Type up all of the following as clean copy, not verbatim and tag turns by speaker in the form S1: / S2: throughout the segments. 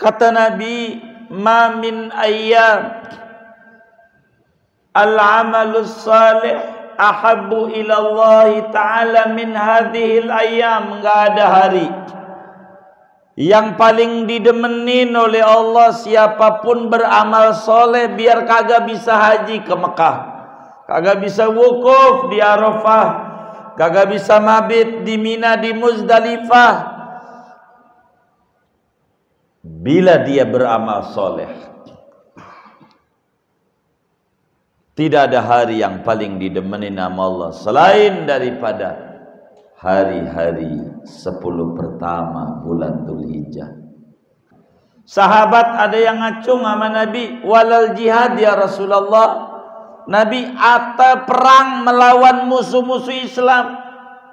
S1: Kata Nabi, ma min ayyam al-amalus salih ahabbu ila Allah ta'ala min hadhil ayyam. Enggak ada hari yang paling didemenin oleh Allah siapapun beramal soleh biar kagak bisa haji ke Mekah, kagak bisa wukuf di Arafah, kagak bisa mabit di Mina, di Muzdalifah, bila dia beramal soleh. Tidak ada hari yang paling didemeni nama Allah selain daripada hari-hari 10 pertama bulan Dzulhijjah. Sahabat ada yang ngacung sama Nabi, walal jihad ya Rasulullah. Nabi, ata perang melawan musuh-musuh Islam.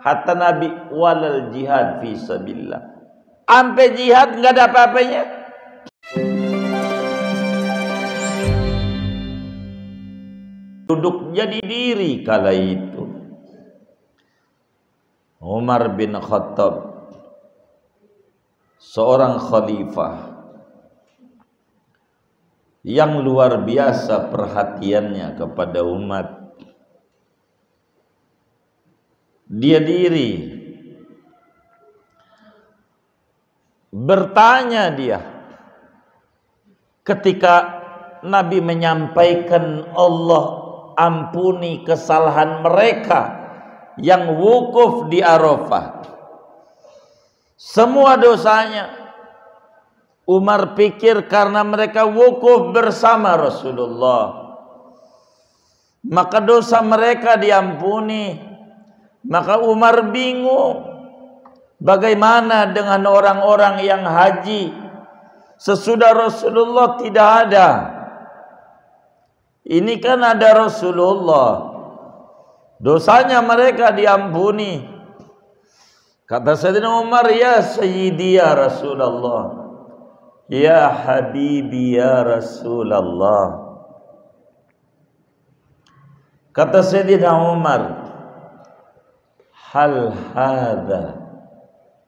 S1: Hatta Nabi, walal jihad fi sabilillah. Sampai jihad nggak ada apa-apanya. Duduk jadi diri kala itu Umar bin Khattab, seorang khalifah yang luar biasa perhatiannya kepada umat. Dia diri bertanya dia ketika Nabi menyampaikan Allah ampuni kesalahan mereka yang wukuf di Arafah, semua dosanya. Umar pikir karena mereka wukuf bersama Rasulullah, maka dosa mereka diampuni. Maka Umar bingung, bagaimana dengan orang-orang yang haji sesudah Rasulullah tidak ada? Ini kan ada Rasulullah, dosanya mereka diampuni. Kata Sayyidina Umar, ya Sayyidi ya Rasulullah, ya Habibi ya Rasulullah. Kata Sayyidina Umar, hal hadha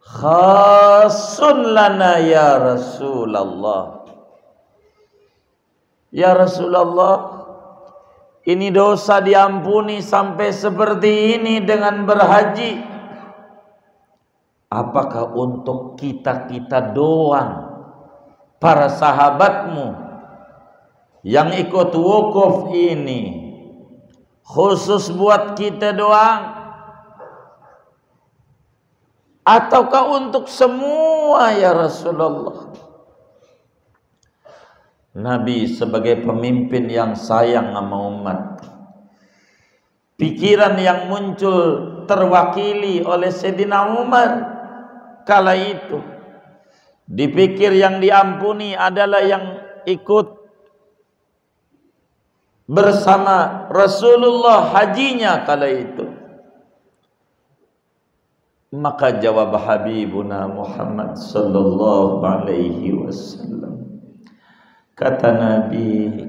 S1: khasun lana ya Rasulullah. Ya Rasulullah, ini dosa diampuni sampai seperti ini dengan berhaji. Apakah untuk kita-kita doang, para sahabatmu yang ikut wukuf ini, khusus buat kita doang? Ataukah untuk semua ya Rasulullah? Nabi sebagai pemimpin yang sayang sama umat, pikiran yang muncul terwakili oleh Sayyidina Umar kala itu, dipikir yang diampuni adalah yang ikut bersama Rasulullah hajinya kala itu. Maka jawab Habibuna Muhammad sallallahu alaihi wasallam, kata Nabi,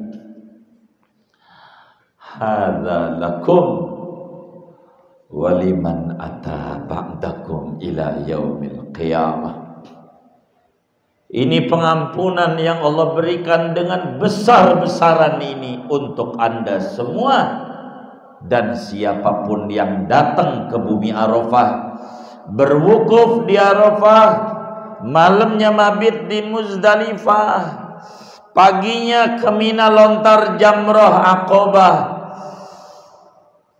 S1: hadza lakum waliman ata ba'dakum ila yaumil qiyamah. Ini pengampunan yang Allah berikan dengan besar-besaran ini untuk Anda semua dan siapapun yang datang ke bumi Arafah, berwukuf di Arafah, malamnya mabit di Muzdalifah, paginya ke Mina lontar jamrah Aqabah.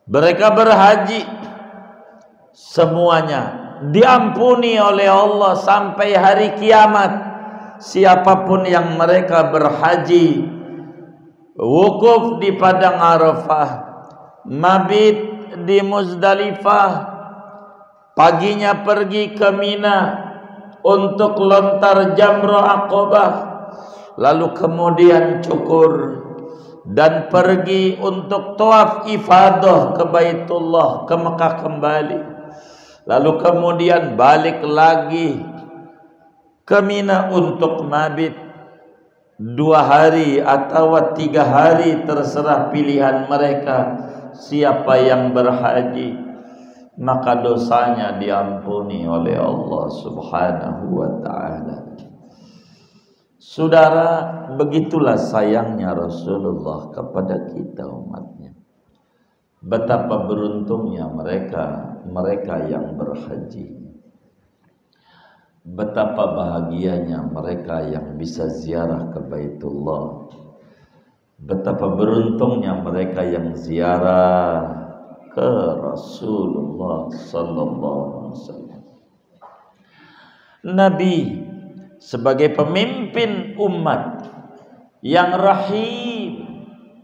S1: Mereka berhaji, semuanya diampuni oleh Allah sampai hari kiamat. Siapapun yang mereka berhaji, wukuf di padang Arafah, mabit di Muzdalifah, paginya pergi ke Mina untuk lontar jamrah Aqabah, lalu kemudian cukur dan pergi untuk tawaf ifadah ke Baitullah, ke Mekah kembali, lalu kemudian balik lagi ke Mina untuk mabit 2 hari atau 3 hari, terserah pilihan mereka siapa yang berhaji. Maka dosanya diampuni oleh Allah subhanahu wa ta'ala. Saudara, begitulah sayangnya Rasulullah kepada kita umatnya. Betapa beruntungnya mereka yang berhaji. Betapa bahagianya mereka yang bisa ziarah ke Baitullah. Betapa beruntungnya mereka yang ziarah ke Rasulullah sallallahu alaihi wasallam. Nabi sebagai pemimpin umat yang rahim,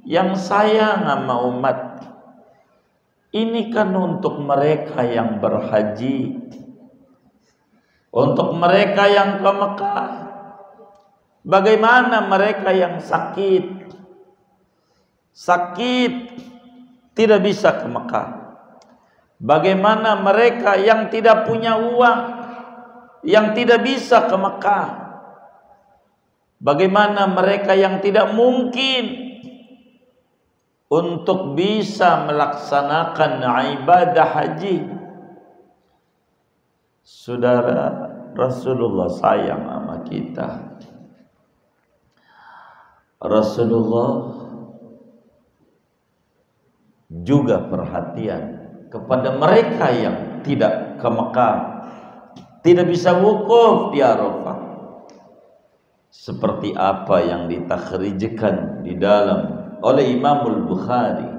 S1: yang sayang sama umat, ini kan untuk mereka yang berhaji, untuk mereka yang ke Mekah. Bagaimana mereka yang sakit tidak bisa ke Mekah? Bagaimana mereka yang tidak punya uang, yang tidak bisa ke Mekah? Bagaimana mereka yang tidak mungkin untuk bisa melaksanakan ibadah haji? Saudara, Rasulullah sayang sama kita. Rasulullah juga perhatian kepada mereka yang tidak ke Mekah, tidak bisa wukuf di Arafah. Seperti apa yang ditakhrijkan di dalam oleh Imamul Bukhari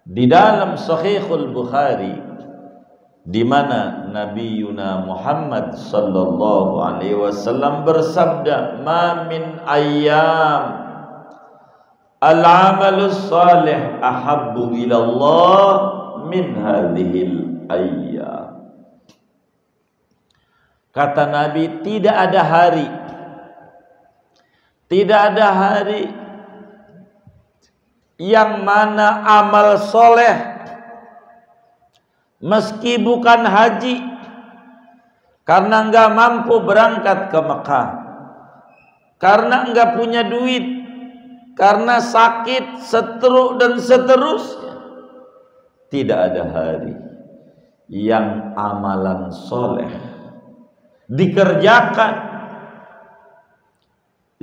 S1: di dalam Sahihul Bukhari, di mana Nabi Muhammad sallallahu alaihi wasallam bersabda, "Ma min ayyam al-amalus salih ahabbu ila Allah min hadhil ayyam." Kata Nabi, tidak ada hari yang mana amal soleh, meski bukan haji, karena enggak mampu berangkat ke Mekah, karena enggak punya duit, karena sakit, stroke dan seterusnya, tidak ada hari yang amalan soleh dikerjakan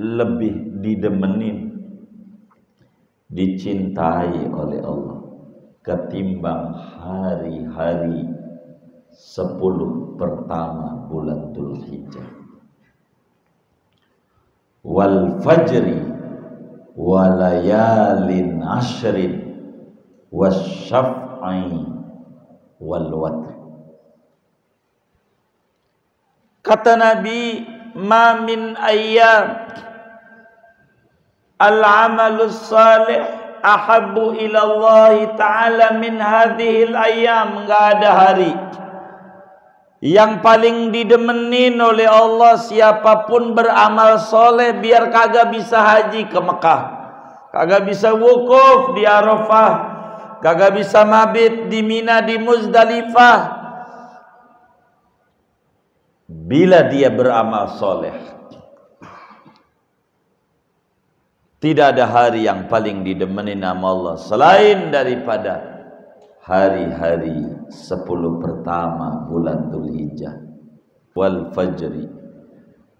S1: lebih didemenin, dicintai oleh Allah ketimbang hari-hari 10 pertama bulan Dzulhijjah. Wal fajri wa layalin ashrin wasyaf'i wal watr. Kata Nabi, ma min ayyam al-amalus salih ahabbu ila Allah ta'ala min hadhil ayyam. Enggak ada hari yang paling didemenin oleh Allah siapapun beramal soleh, biar kagak bisa haji ke Mekah, kagak bisa wukuf di Arafah, kagak bisa mabit di Mina, di Muzdalifah, bila dia beramal soleh. Tidak ada hari yang paling didemeni nama Allah selain daripada hari-hari 10 pertama bulan Dzulhijjah. Wal fajri,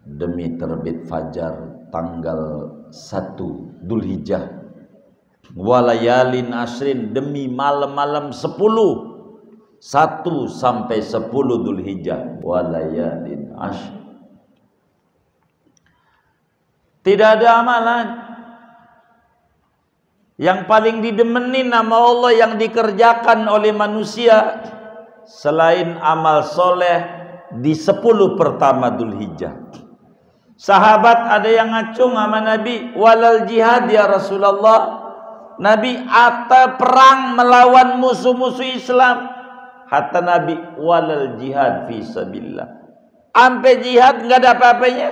S1: demi terbit fajar tanggal 1 Dzulhijjah. Walayalin ashrin, demi malam-malam 10, 1 sampai 10 Dzulhijjah. Walayalin ashrin. Tidak ada amalan yang paling didemeni nama Allah yang dikerjakan oleh manusia selain amal soleh di 10 pertama Dzulhijjah. Sahabat ada yang ngacung sama Nabi, walal jihad ya Rasulullah. Nabi, ata perang melawan musuh-musuh Islam. Kata Nabi, walal jihad fi sabilillah. Ampe jihad nggak ada apa-apanya.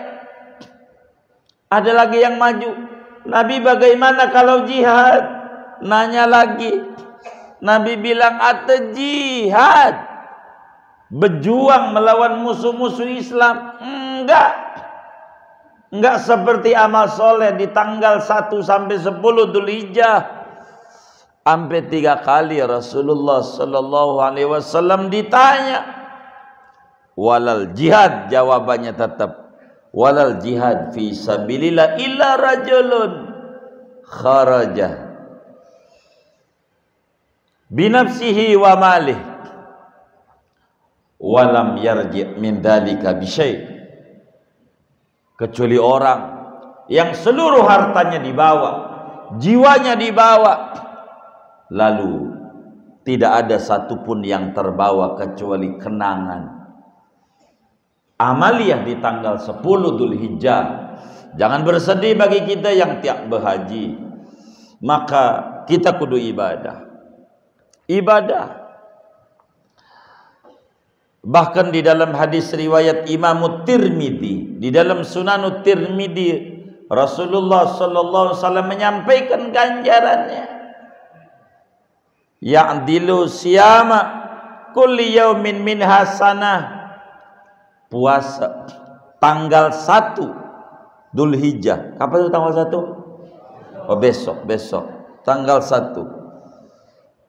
S1: Ada lagi yang maju. Nabi, bagaimana kalau jihad? Nanya lagi. Nabi bilang, ada jihad, berjuang melawan musuh-musuh Islam. Enggak seperti amal soleh di tanggal 1 sampai 10 Dzulhijjah. Sampai 3 kali Rasulullah sallallahu alaihi wasallam ditanya, walal jihad, jawabannya tetap walal jihad fi sabilillah illa rajulun kharaja binafsihi wa malih walam yarji' min dzalika bisyai', kecuali orang yang seluruh hartanya dibawa, jiwanya dibawa, lalu tidak ada satupun yang terbawa kecuali kenangan amaliyah di tanggal 10 Dzulhijjah. Jangan bersedih bagi kita yang tiap berhaji, maka kita kudu ibadah. Bahkan di dalam hadis riwayat Imam Tirmidzi, di dalam Sunan Tirmidzi, Rasulullah sallallahu alaihi wasallam menyampaikan ganjarannya. Ya'dilu siyama kulli yaumin min hasanah. Puasa tanggal 1 Dzulhijjah. Kapan itu tanggal 1? Oh, besok tanggal 1.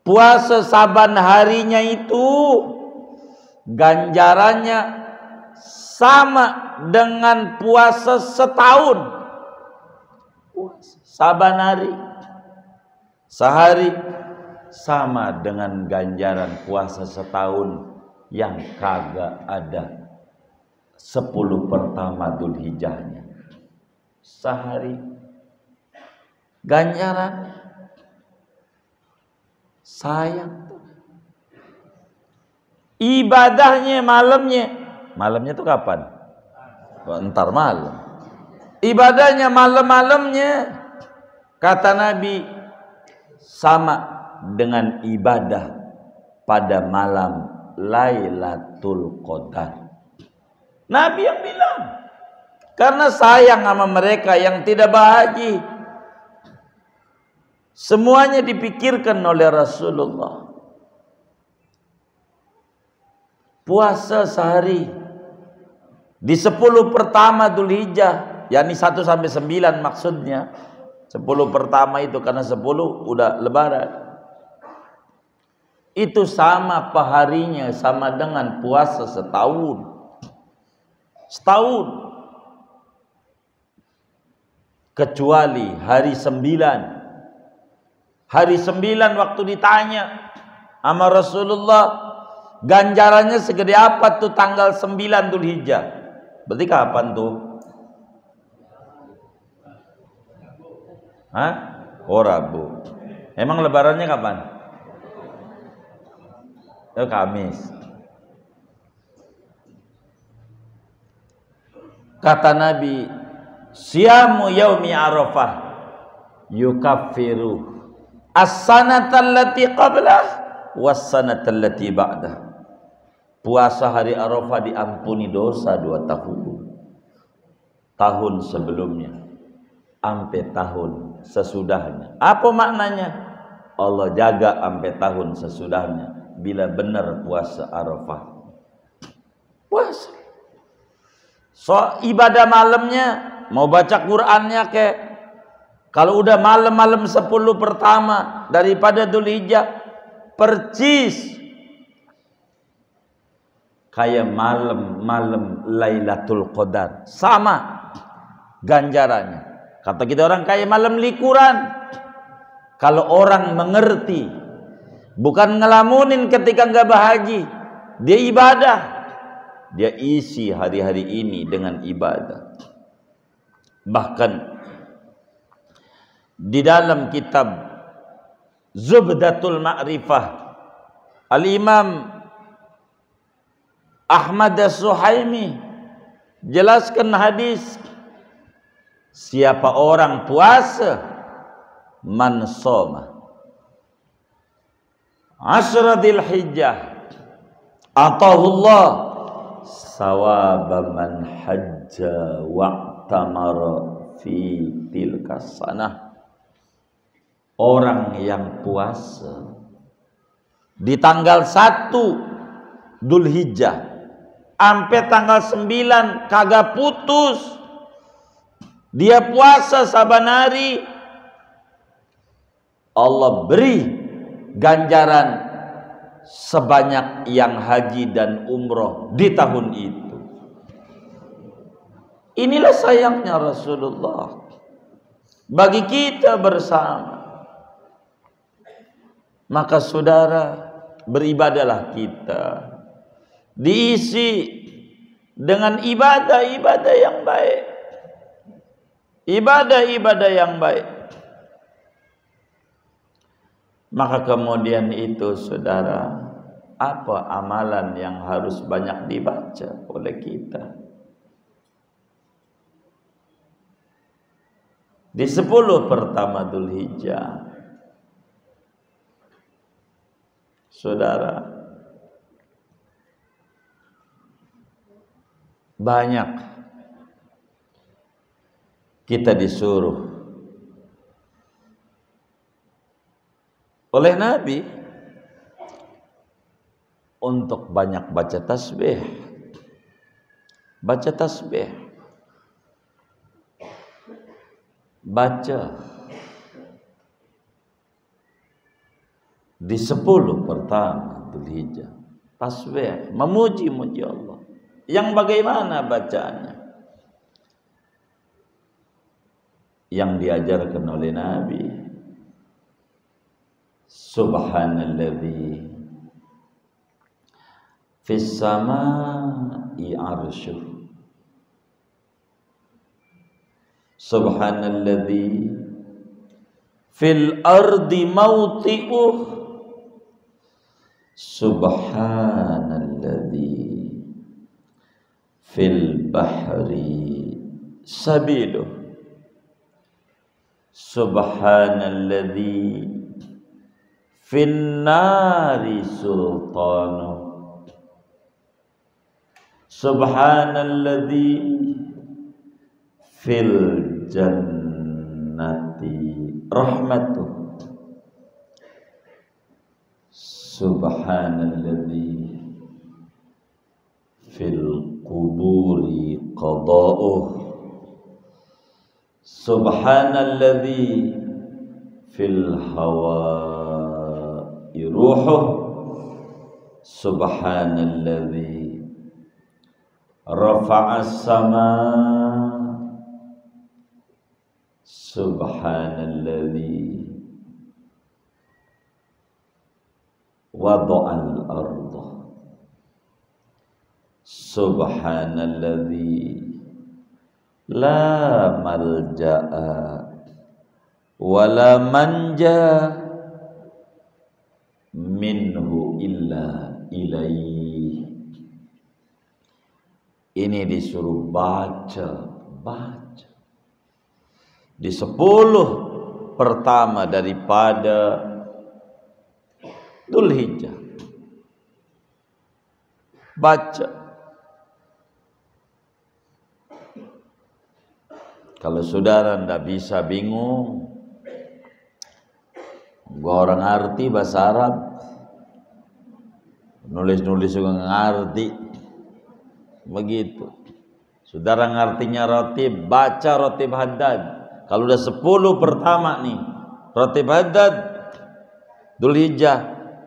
S1: Puasa saban harinya itu ganjarannya sama dengan puasa setahun. Saban hari sehari sama dengan ganjaran puasa setahun yang kagak ada 10 pertama Dzulhijjahnya. Sehari ganjaran sayang. Ibadahnya malamnya tuh kapan? Entar malam. Ibadahnya malam-malamnya, kata Nabi, sama dengan ibadah pada malam Lailatul Qadar. Nabi yang bilang, karena sayang sama mereka yang tidak berhaji. Semuanya dipikirkan oleh Rasulullah. Puasa sehari di 10 pertama Dzulhijjah, yakni 1 sampai 9 maksudnya. 10 pertama itu karena 10 udah lebaran. Itu sama paharinya, sama dengan puasa setahun. Kecuali hari 9. Hari 9 waktu ditanya sama Rasulullah, ganjarannya segede apa tuh tanggal 9 Dzulhijjah? Berarti kapan tuh? Hah? Oh, Rabu. Emang lebarannya kapan? Kamis. Kata Nabi, siyamu yaumi Arafah yukaffiru as-sanata allati qablah was-sanata allati ba'dah. Puasa hari Arafah diampuni dosa 2 tahun. Tahun sebelumnya sampai tahun sesudahnya. Apa maknanya? Allah jaga sampai tahun sesudahnya bila benar puasa Arafah. Puasa. So ibadah malamnya, mau baca Qur'annya kek, kalau udah malam-malam 10 pertama daripada Dzulhijjah, percis kayak malam-malam Lailatul Qadar, sama ganjarannya. Kata kita orang kayak malam likuran. Kalau orang mengerti, bukan ngelamunin ketika nggak berhaji, dia ibadah. Dia isi hari-hari ini dengan ibadah. Bahkan di dalam kitab Zubdatul Ma'rifah, Al-Imam Ahmad As-Suhaimi jelaskan hadis, siapa orang puasa man shoma Asyra Dzulhijjah atahullah sawaba man hajja wa tamara fi tilka sanah. Orang yang puasa di tanggal 1 Dzulhijjah sampai tanggal 9 kagak putus, dia puasa saban hari, Allah beri ganjaran sebanyak yang haji dan umroh di tahun itu. Inilah sayangnya Rasulullah bagi kita bersama. Maka saudara, beribadahlah kita, diisi dengan ibadah-ibadah yang baik, ibadah-ibadah yang baik. Maka kemudian itu saudara, apa amalan yang harus banyak dibaca oleh kita? Di 10 pertama Dzulhijjah, saudara, banyak kita disuruh oleh Nabi untuk banyak baca tasbih. Baca tasbih. Baca di 10 pertama Dzulhijjah tasbih, memuji-muji Allah. Yang bagaimana bacaannya? Yang diajarkan oleh Nabi. Subhanalladzi fis samai arshuh, subhanalladzi fil ardi mawti'uh, subhanalladzi fil bahri sabiluh, subhanalladzi fin nari sultanuh, subhanalladzi fil jannati rahmatuh, subhanalladzi fil quburi qada'uh, subhanalladzi fil hawa'i ruhuh, subhanalladzi rafa'as sama', subhanalladzi wada'al arda, subhanalladzi la malja'a wa la manja minhu illa ilaih. Ini disuruh baca di 10 pertama daripada Dzulhijjah. Baca. Kalau saudara ndak bisa, bingung, gua orang ngerti bahasa Arab, nulis-nulis juga ngerti, begitu. Saudara ngertinya rotib, baca rotib haddad. Kalau udah 10 pertama nih rotib haddad Dzulhijjah,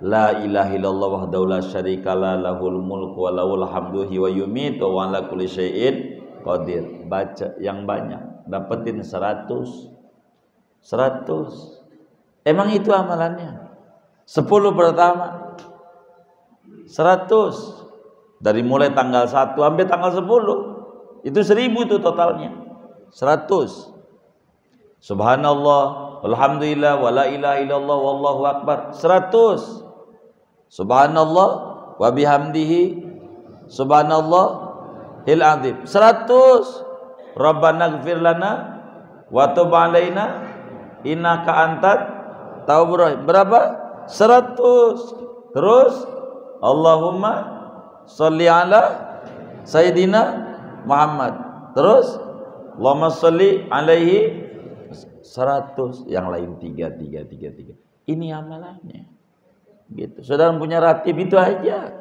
S1: la ilaha illallah wahdahu la syarikalah, lahul mulku wa lahul hamdu wa yumitu wa ala kulli syai'in qadir. Baca yang banyak, dapetin 100. Emang itu amalannya? 10 pertama 100. Dari mulai tanggal 1 sampai tanggal 10 itu 1000 tuh totalnya. 100. Subhanallah, alhamdulillah, wala ilaha illallah, wallahu akbar. 100. Subhanallah wa bihamdihi, subhanallah hil azim. 100. Rabbana ighfir lana wa tub alaina innaka antat tawwabur rahim. Berapa? 100. Terus Allahumma sholli ala sayyidina Muhammad. Terus Allahumma sholli alaihi 100. Yang lain 3. Ini amalannya. Gitu. Saudara punya ratib itu aja.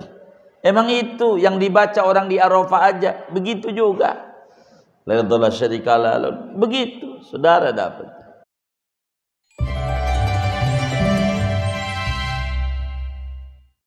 S1: Emang itu yang dibaca orang di Arafah aja. Begitu juga. La ilaha illallah syarikalah. Begitu. Saudara dapat.